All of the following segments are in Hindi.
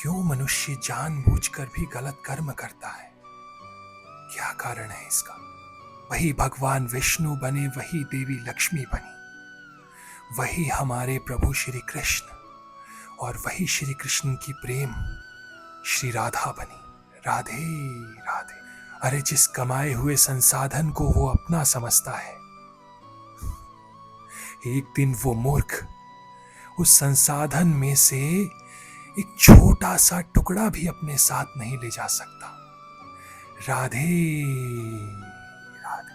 क्यों मनुष्य जानबूझकर भी गलत कर्म करता है? क्या कारण है इसका? वही भगवान विष्णु बने, वही देवी लक्ष्मी बनी, वही हमारे प्रभु श्री कृष्ण और वही श्री कृष्ण की प्रेम श्री राधा बनी। राधे राधे। अरे जिस कमाए हुए संसाधन को वो अपना समझता है, एक दिन वो मूर्ख उस संसाधन में से एक छोटा सा टुकड़ा भी अपने साथ नहीं ले जा सकता। राधे राधे।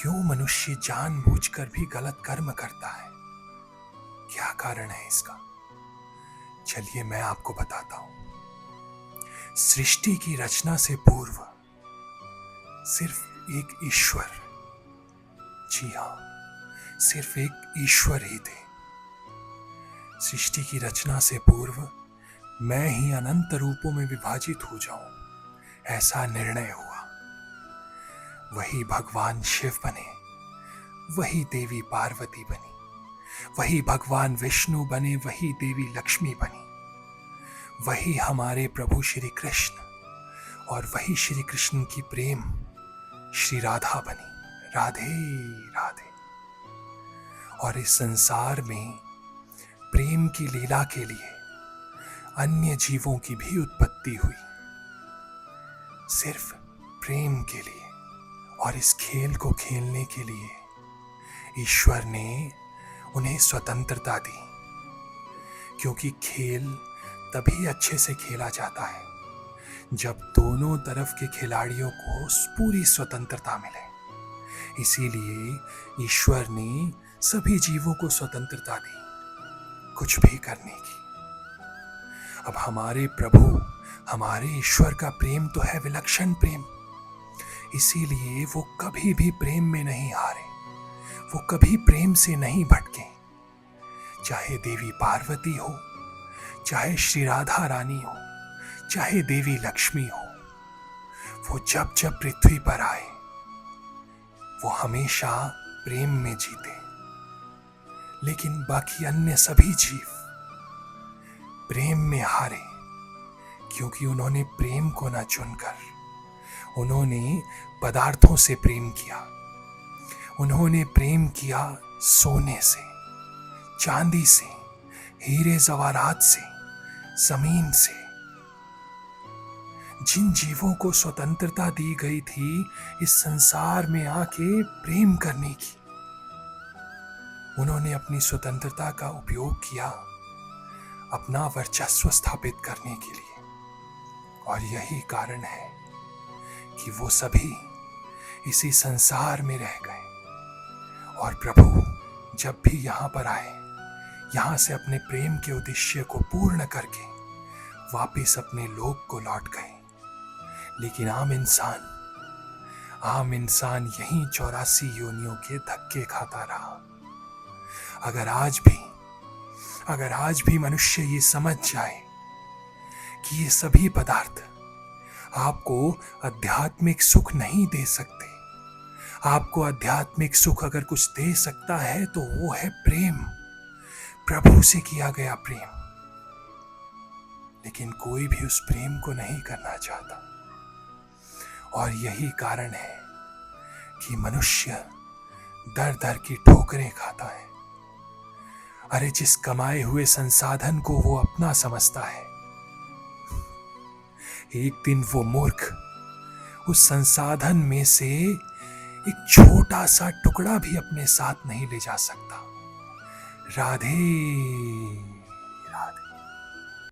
क्यों मनुष्य जानबूझकर भी गलत कर्म करता है? क्या कारण है इसका? चलिए मैं आपको बताता हूं। सृष्टि की रचना से पूर्व सिर्फ एक ईश्वर, जी हां, सिर्फ एक ईश्वर ही थे। सृष्टि की रचना से पूर्व मैं ही अनंत रूपों में विभाजित हो जाऊं, ऐसा निर्णय हुआ। वही भगवान शिव बने, वही देवी पार्वती बनी, वही भगवान विष्णु बने, वही देवी लक्ष्मी बनी, वही हमारे प्रभु श्री कृष्ण और वही श्री कृष्ण की प्रेम श्री राधा बनी। राधे राधे। और इस संसार में प्रेम की लीला के लिए अन्य जीवों की भी उत्पत्ति हुई, सिर्फ प्रेम के लिए। और इस खेल को खेलने के लिए ईश्वर ने उन्हें स्वतंत्रता दी, क्योंकि खेल तभी अच्छे से खेला जाता है जब दोनों तरफ के खिलाड़ियों को पूरी स्वतंत्रता मिले। इसीलिए ईश्वर ने सभी जीवों को स्वतंत्रता दी कुछ भी करने की। अब हमारे प्रभु, हमारे ईश्वर का प्रेम तो है विलक्षण प्रेम, इसीलिए वो कभी भी प्रेम में नहीं हारे, वो कभी प्रेम से नहीं भटके। चाहे देवी पार्वती हो, चाहे श्री राधा रानी हो, चाहे देवी लक्ष्मी हो, वो जब जब पृथ्वी पर आए वो हमेशा प्रेम में जीते। लेकिन बाकी अन्य सभी जीव प्रेम में हारे, क्योंकि उन्होंने प्रेम को न चुनकर उन्होंने पदार्थों से प्रेम किया। उन्होंने प्रेम किया सोने से, चांदी से, हीरे जवाहरात से, जमीन से। जिन जीवों को स्वतंत्रता दी गई थी इस संसार में आके प्रेम करने की, उन्होंने अपनी स्वतंत्रता का उपयोग किया अपना वर्चस्व स्थापित करने के लिए। और यही कारण है कि वो सभी इसी संसार में रह गए। और प्रभु जब भी यहाँ पर आए, यहाँ से अपने प्रेम के उद्देश्य को पूर्ण करके वापिस अपने लोक को लौट गए। लेकिन आम इंसान यहीं 84 योनियों के धक्के खाता रहा। अगर आज भी मनुष्य ये समझ जाए कि ये सभी पदार्थ आपको आध्यात्मिक सुख नहीं दे सकते, आपको आध्यात्मिक सुख अगर कुछ दे सकता है तो वो है प्रेम, प्रभु से किया गया प्रेम। लेकिन कोई भी उस प्रेम को नहीं करना चाहता। और यही कारण है कि मनुष्य दर दर की ठोकरें खाता है। अरे जिस कमाए हुए संसाधन को वो अपना समझता है, एक दिन वो मूर्ख उस संसाधन में से एक छोटा सा टुकड़ा भी अपने साथ नहीं ले जा सकता। राधे